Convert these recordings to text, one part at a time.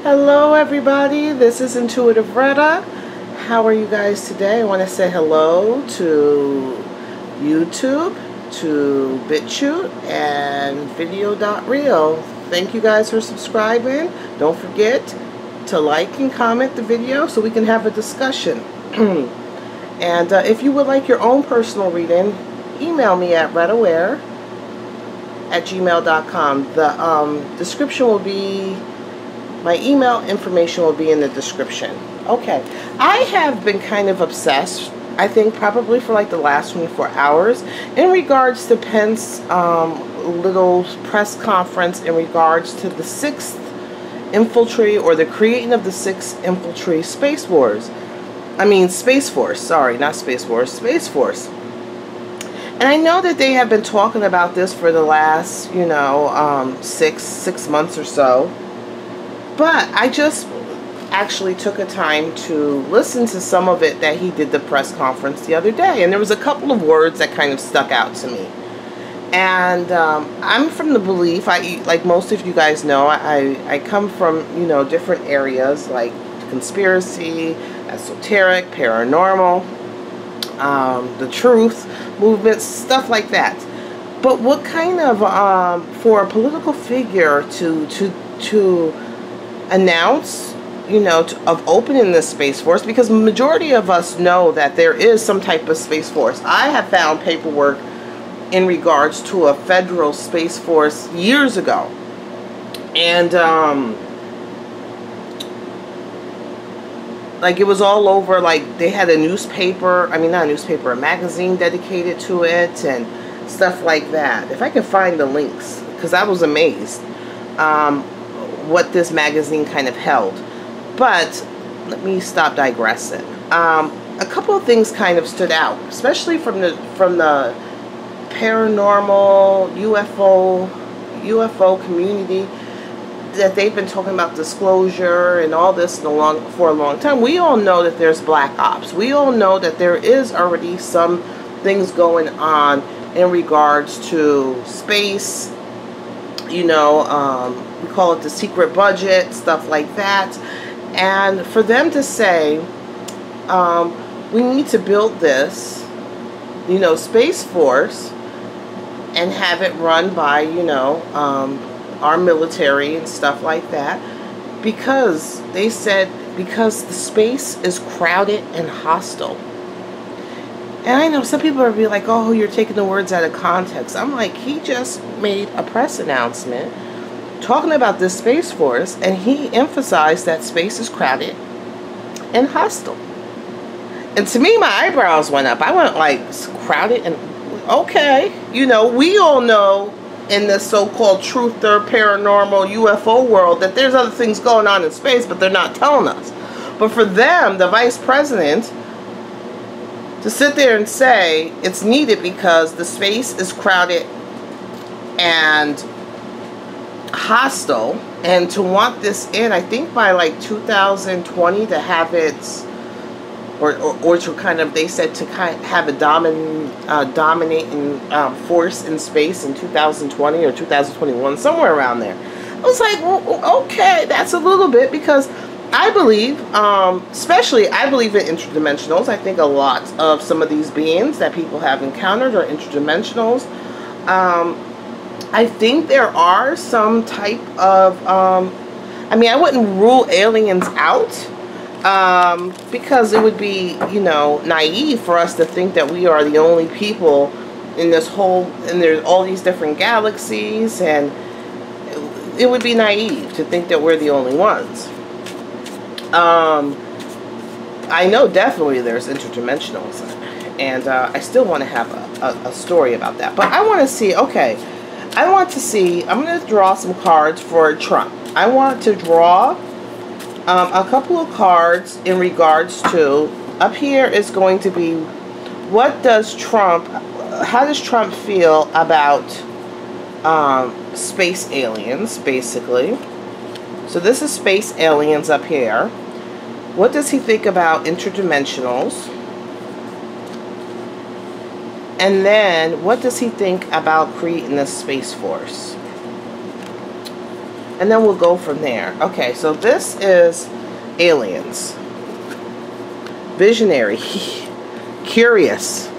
Hello everybody, this is Intuitive Retta. How are you guys today? I want to say hello to YouTube, to BitChute, and Video.Real. Thank you guys for subscribing. Don't forget to like and comment the video so we can have a discussion. And if you would like your own personal reading, email me at rettaware@gmail.com. The description will be... My email information will be in the description. Okay, I have been kind of obsessed, I think probably for like the last 24 hours, in regards to Pence's little press conference in regards to the 6th infantry, or the creating of the 6th infantry Space Force. Sorry, not Space Force, Space Force. And I know that they have been talking about this for the last, six months or so. But I just actually took a time to listen to some of it that he did the press conference the other day. And there was a couple of words that kind of stuck out to me. And I'm from the belief, like most of you guys know, I come from, different areas like conspiracy, esoteric, paranormal, the truth movements, stuff like that. But what kind of, for a political figure to announce, of opening this Space Force, because the majority of us know that there is some type of Space Force. I have found paperwork in regards to a federal Space Force years ago. And, like, it was all over, like, they had a newspaper, not a newspaper, a magazine dedicated to it, and stuff like that. If I can find the links, because I was amazed. What this magazine kind of held. But let me stop digressing. A couple of things kind of stood out, especially from the paranormal UFO community, that they've been talking about disclosure and all this for a long time. We all know that there's black ops. We all know that there is already some things going on in regards to space. We call it the secret budget, stuff like that. And for them to say, we need to build this, Space Force, and have it run by, our military and stuff like that, because they said, because the space is crowded and hostile. And I know some people are be like, oh, you're taking the words out of context. I'm like, he just made a press announcement talking about this Space Force, and he emphasized that space is crowded and hostile. And to me, my eyebrows went up. I went like, crowded and, okay. We all know in this so-called truther, paranormal, UFO world that there's other things going on in space, but they're not telling us. But for them, the vice president, to sit there and say it's needed because the space is crowded and hostile, and to want this in, I think by like 2020, to have it, or to kind of, they said to kind of have a dominating force in space in 2020 or 2021, somewhere around there. I was like, well, okay, that's a little bit, because I believe, especially I believe in interdimensionals. I think a lot of some of these beings that people have encountered are interdimensionals. I think there are some type of, I wouldn't rule aliens out, because it would be, naive for us to think that we are the only people in this whole, and there's all these different galaxies, and it would be naive to think that we're the only ones. I know definitely there's interdimensionals, and I still want to have a story about that. But I want to see, okay, I'm going to draw some cards for Trump. I want to draw a couple of cards in regards to, up here is going to be, how does Trump feel about space aliens, basically. So this is space aliens up here. What does he think about interdimensionals? And then, what does he think about creating a Space Force? and then we'll go from there. Okay, so this is aliens. Visionary, curious.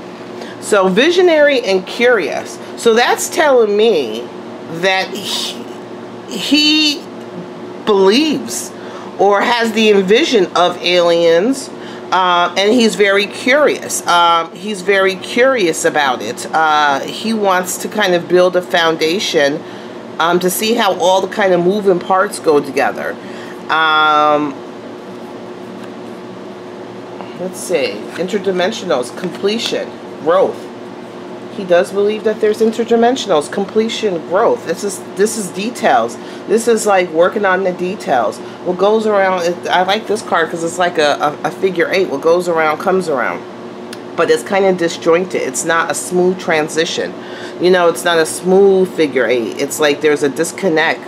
So visionary and curious. So that's telling me that he believes or has the envision of aliens, and he's very curious. He's very curious about it. He wants to kind of build a foundation to see how all the kind of moving parts go together. Let's see. Interdimensionals, completion, growth. He does believe that there's interdimensionals, completion, growth. This is details. This is like working on the details. What goes around, I like this card because it's like a figure 8. What goes around comes around. But it's kind of disjointed. It's not a smooth transition. You know, it's not a smooth figure 8. It's like there's a disconnect.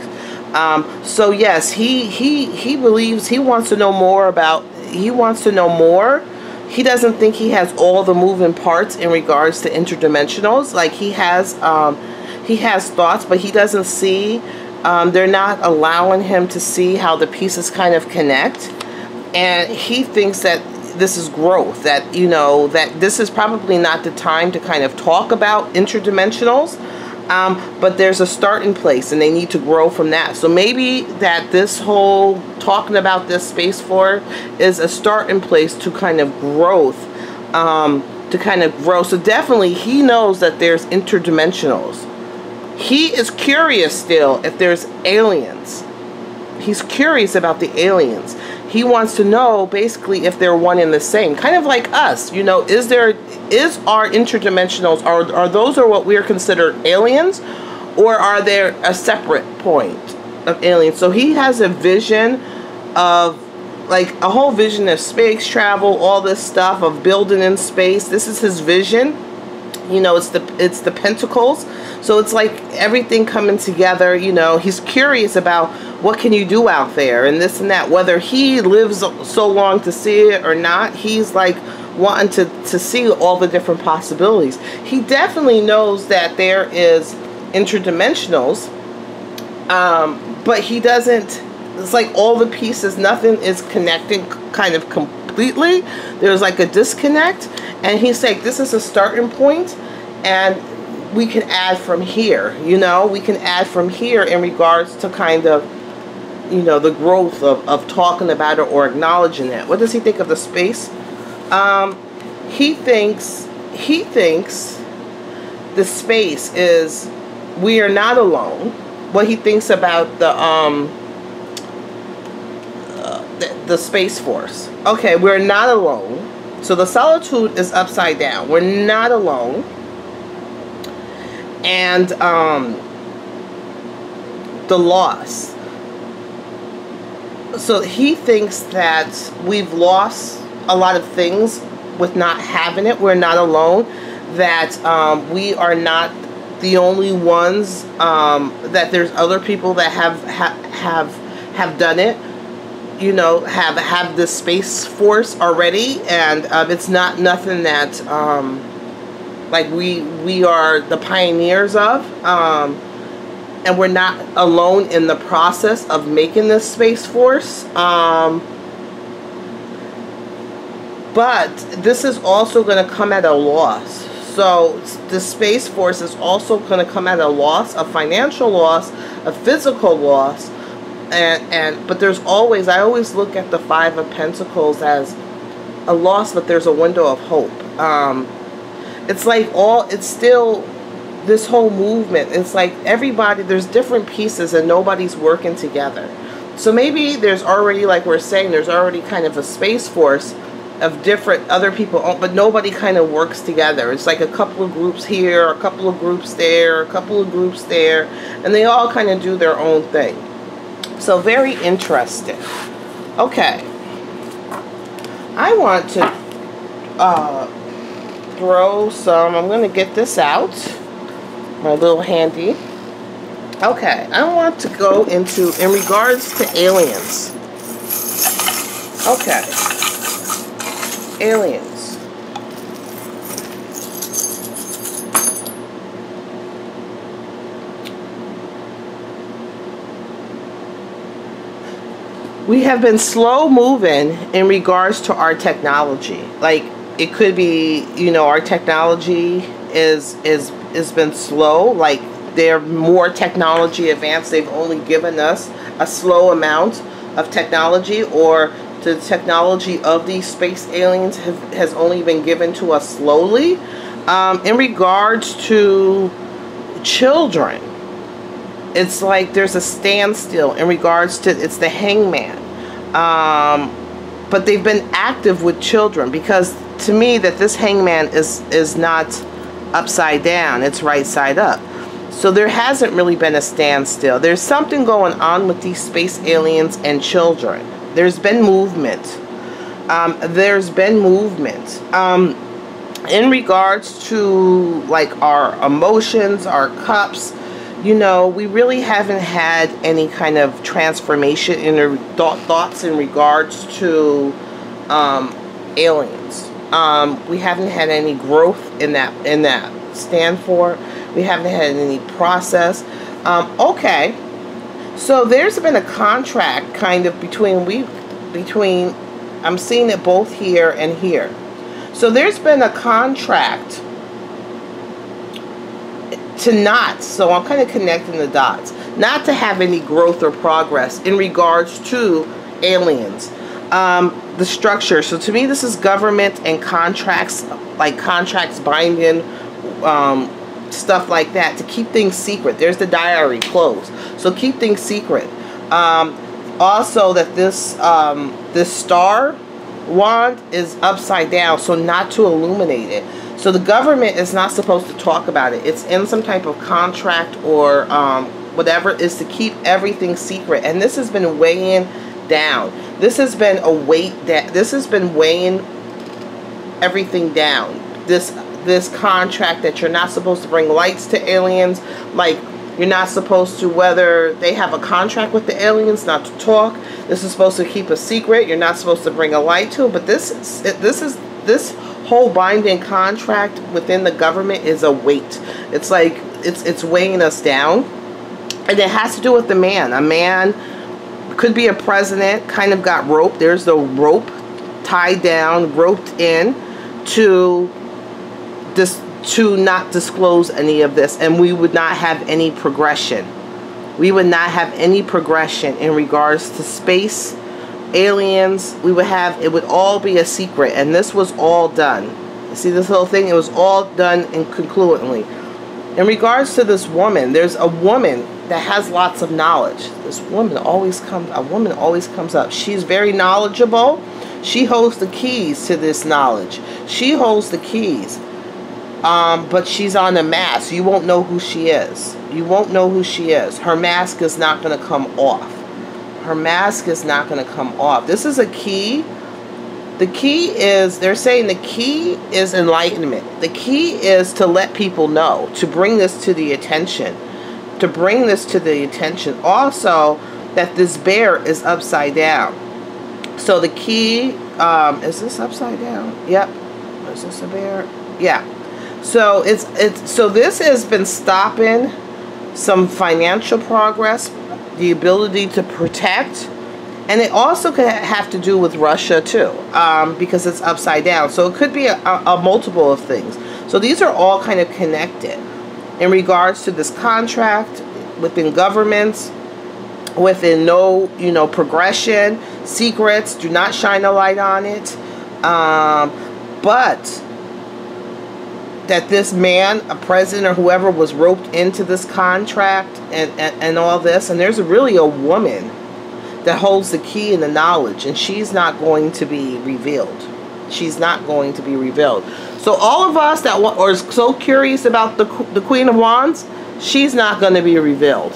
So yes, he believes, he wants to know more about, he wants to know more. He doesn't think he has all the moving parts in regards to interdimensionals. Like he has thoughts, but he doesn't see, they're not allowing him to see how the pieces kind of connect. And he thinks that this is growth, that, you know, that this is probably not the time to kind of talk about interdimensionals, but there's a starting place and they need to grow from that. So maybe that this whole talking about this space for is a starting place to kind of growth, So definitely he knows that there's interdimensionals. He is curious still if there's aliens. He's curious about the aliens. He wants to know basically if they're one and the same, kind of like us. You know, is our interdimensionals, are those are what we are considered aliens, or are there a separate point of aliens? So he has a vision of, like, a whole vision of space travel, all this stuff of building in space. This is his vision. You know, it's the pentacles. So it's like everything coming together. You know, he's curious about what can you do out there and this and that. Whether he lives so long to see it or not, he's like wanting to see all the different possibilities. He definitely knows that there is interdimensionals, but he doesn't, it's like all the pieces, nothing is connecting kind of completely. There's like a disconnect, and he's like, this is a starting point, and we can add from here. You know, we can add from here in regards to kind of, you know, the growth of talking about it or acknowledging it. What does he think of the space? He thinks the space is, we are not alone. What he thinks about the Space Force. Okay, we're not alone. So the solitude is upside down. We're not alone. And the loss. So he thinks that we've lost a lot of things with not having it. We're not alone. That we are not the only ones. That there's other people that have done it. You know, have the Space Force already, and it's not nothing that like we are the pioneers of, and we're not alone in the process of making this Space Force. But this is also going to come at a loss. So the Space Force is also going to come at a loss, a financial loss, a physical loss. But there's always, I always look at the Five of Pentacles as a loss, but there's a window of hope. It's like it's still this whole movement. It's like everybody, there's different pieces and nobody's working together. So maybe there's already, like we're saying, there's already kind of a Space Force of different other people, but nobody kind of works together. It's like a couple of groups here, a couple of groups there, a couple of groups there, and they all kind of do their own thing. So very interesting. Okay. I want to throw some, I'm going to get this out, my little handy. Okay, I want to go into, in regards to aliens. Okay. Aliens. we have been slow moving in regards to our technology. Like, it could be, you know, our technology is been slow. Like, they're more technology advanced. They've only given us a slow amount of technology, or the technology of these space aliens has only been given to us slowly. In regards to children, it's like there's a standstill in regards to, it's the hangman. But they've been active with children, because to me that this hangman is not upside down, it's right side up. So there hasn't really been a standstill. There's something going on with these space aliens and children. There's been movement. There's been movement. In regards to like our emotions, our cups, you know, we really haven't had any kind of transformation in our thoughts in regards to aliens. We haven't had any growth in that stand for. We haven't had any process. Okay, so there's been a contract kind of between I'm seeing it both here and here. So there's been a contract to not, so I'm kind of connecting the dots, not to have any growth or progress in regards to aliens. The structure, so to me this is government and contracts, like contracts binding, stuff like that, to keep things secret. There's the diary closed, so keep things secret. Also that this this star wand is upside down, so not to illuminate it. So the government is not supposed to talk about it. It's in some type of contract or whatever, is to keep everything secret. And this has been weighing down. This has been a weight that this has been weighing everything down. This contract that you're not supposed to bring lights to aliens, like you're not supposed to, whether they have a contract with the aliens not to talk. This is supposed to keep a secret. You're not supposed to bring a light to it. But this whole binding contract within the government is a weight. It's like it's weighing us down, and it has to do with the man. A man could be a president, kind of got roped. There's the rope tied down, roped in to this, to not disclose any of this, and we would not have any progression. We would not have any progression in regards to space, aliens. We would have, it would all be a secret, and this was all done. See this whole thing? It was all done and concluently. In regards to this woman, there's a woman that has lots of knowledge. This woman always comes, a woman always comes up. She's very knowledgeable. She holds the keys to this knowledge. She holds the keys. But she's on a mask. You won't know who she is. You won't know who she is. Her mask is not going to come off. Her mask is not going to come off. This is a key. The key is, they're saying the key is enlightenment. The key is to let people know, to bring this to the attention. To bring this to the attention. Also, that this bear is upside down. So the key, is this upside down? Yep. Is this a bear? Yeah. So so this has been stopping some financial progress, the ability to protect, and it also could have to do with Russia too, because it's upside down. So it could be a multiple of things. So these are all kind of connected in regards to this contract within governments, within no, you know, progression, secrets. Do not shine a light on it, but that this man, a president or whoever, was roped into this contract and all this. And there's really a woman that holds the key and the knowledge, and she's not going to be revealed. She's not going to be revealed. So all of us that are so curious about the Queen of Wands, she's not going to be revealed.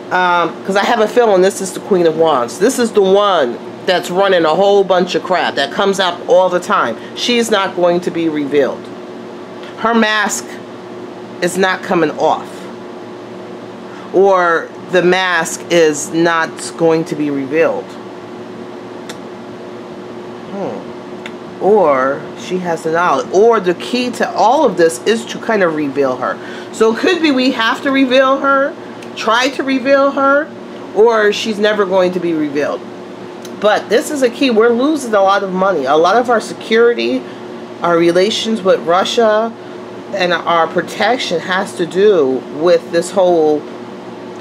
Because I have a feeling this is the Queen of Wands. This is the one that's running a whole bunch of crap that comes out all the time. She's not going to be revealed. Her mask is not coming off, or the mask is not going to be revealed, or she has the knowledge, or the key to all of this is to kind of reveal her. So it could be we have to reveal her, try to reveal her, or she's never going to be revealed. But this is a key. We're losing a lot of money. A lot of our security, our relations with Russia, and our protection has to do with this whole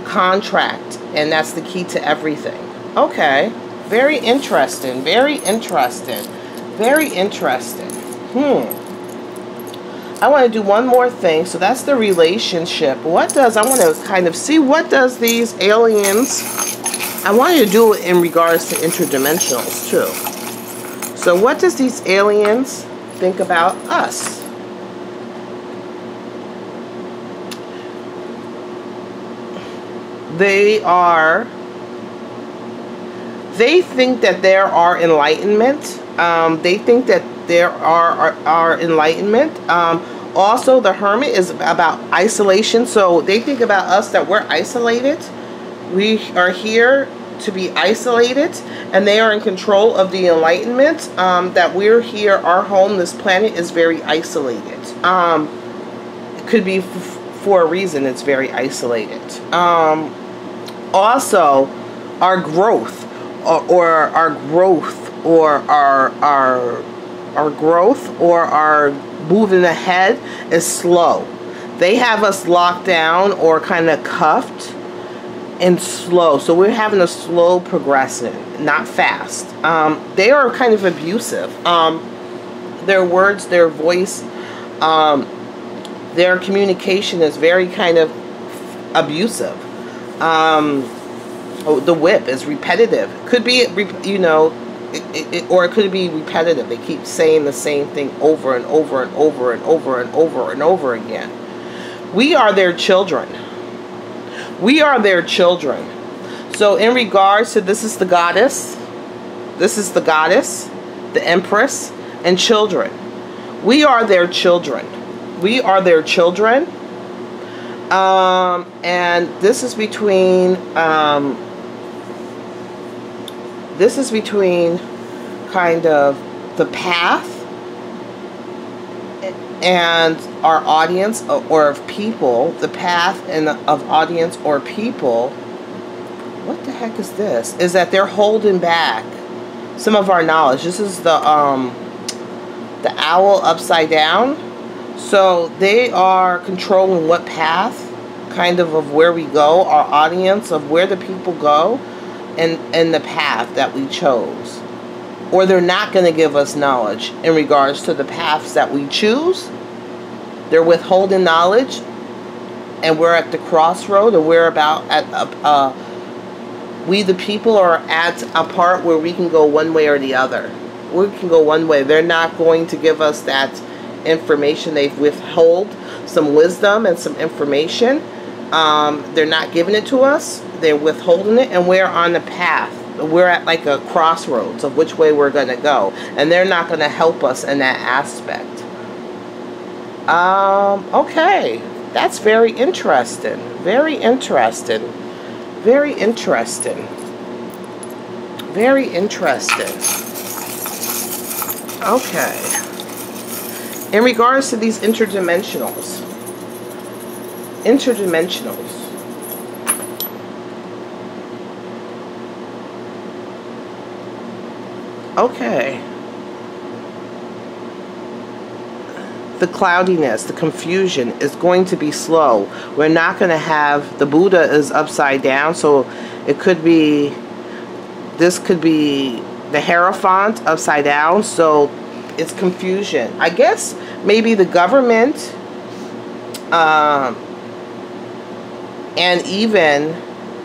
contract. And that's the key to everything. Okay. Very interesting. Very interesting. Very interesting. I want to do one more thing. So that's the relationship. What does, I want to kind of see what does these aliens, I want you to do it in regards to interdimensionals too. So what does these aliens think about us? They think that there are enlightenment. They think that there are enlightenment. Also, the Hermit is about isolation. So they think about us that we're isolated. We are here to be isolated. And they are in control of the enlightenment. That we're here, our home, this planet is very isolated. It could be for a reason it's very isolated. Also, our growth. Or our growth, or our growth, or our moving ahead is slow. They have us locked down or kind of cuffed and slow. So we're having a slow progression, not fast. They are kind of abusive. Their words, their voice, their communication is very kind of abusive. The whip is repetitive. Could be, you know, or it could be repetitive. They keep saying the same thing over and over and over and over and over and over again. We are their children. We are their children. So in regards to, this is the goddess. This is the goddess, the empress, and children. We are their children. We are their children. And this is between kind of the path and our audience, or of people, the path and of audience or people. What the heck is this? Is that they're holding back some of our knowledge. This is the owl upside down. So they are controlling what path, kind of where we go, our audience, of where the people go, and the path that we chose. Or they're not going to give us knowledge in regards to the paths that we choose. They're withholding knowledge, and we're at the crossroad, or we're about at we the people are at a part where we can go one way or the other. We can go one way. They're not going to give us that information. They've withheld some wisdom and some information. They're not giving it to us. They're withholding it, and we're on the path. We're at like a crossroads of which way we're going to go, and they're not going to help us in that aspect. Okay, that's very interesting. Very interesting. Very interesting. Very interesting. Okay. In regards to these interdimensionals. Interdimensionals. Okay. The cloudiness, the confusion is going to be slow. We're not going to have, the Buddha is upside down, so it could be, this could be the Hierophant upside down, so it's confusion. I guess maybe the government and even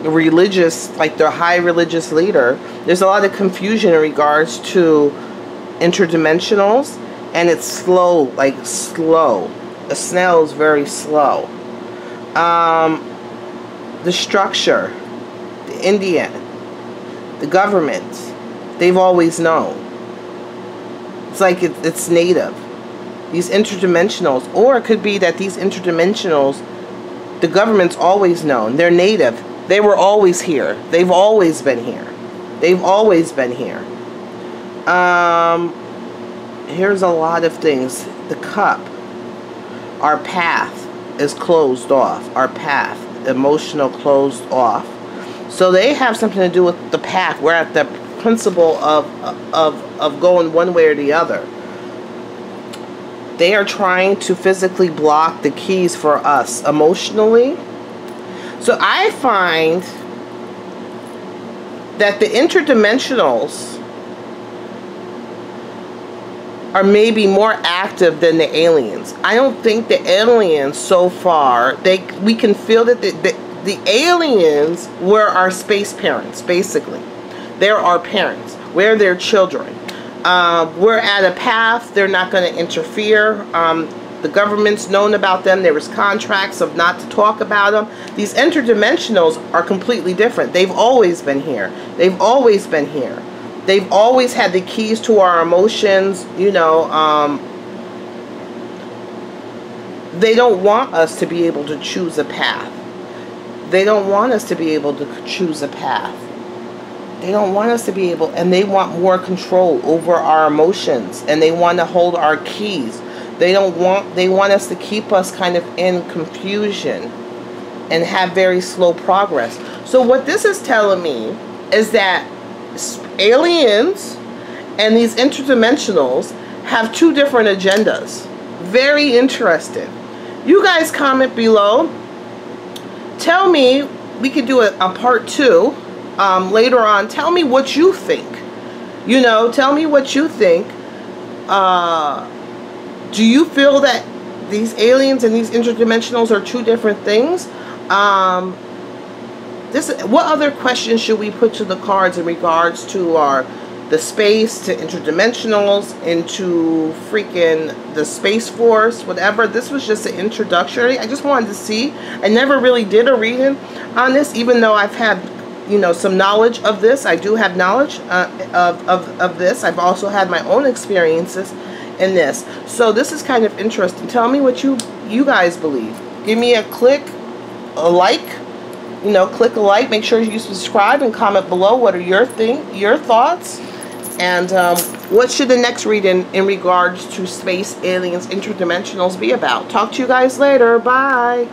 the religious, like their high religious leader, there's a lot of confusion in regards to interdimensionals. And it's slow, like slow. The snail is very slow. The structure, the Indian, the government, they've always known. It's like it's native. These interdimensionals, or it could be that these interdimensionals, the government's always known. They're native. They were always here. They've always been here. They've always been here. Here's a lot of things. The cup. Our path is closed off. Our path. Emotional closed off. So they have something to do with the path. We're at the principle of going one way or the other. They are trying to physically block the keys for us emotionally. So I find that the interdimensionals are maybe more active than the aliens. I don't think the aliens so far, we can feel that the aliens were our space parents, basically. They're our parents. We're their children. We're at a path. They're not going to interfere. The government's known about them. There was contracts of not to talk about them. These interdimensionals are completely different. They've always been here. They've always been here. They've always had the keys to our emotions. You know, they don't want us to be able to choose a path. They don't want us to be able to choose a path. They don't want us to be able, and they want more control over our emotions, and they want to hold our keys. They want us to keep us kind of in confusion and have very slow progress. So what this is telling me is that aliens and these interdimensionals have two different agendas. Very interesting. You guys comment below. Tell me, we could do a part 2 later on. Tell me what you think. You know, tell me what you think. Do you feel that these aliens and these interdimensionals are two different things? What other questions should we put to the cards in regards to the space, to interdimensionals, into freaking the Space Force, whatever? This was just an introductory. I just wanted to see. I never really did a reading on this, even though I've had, you know, some knowledge of this. I do have knowledge of this. I've also had my own experiences in this. So this is kind of interesting. Tell me what you guys believe. Give me a click, a like. You know, click a like. Make sure you subscribe and comment below. What are your thoughts? And what should the next reading in regards to space, aliens, interdimensionals be about? Talk to you guys later. Bye.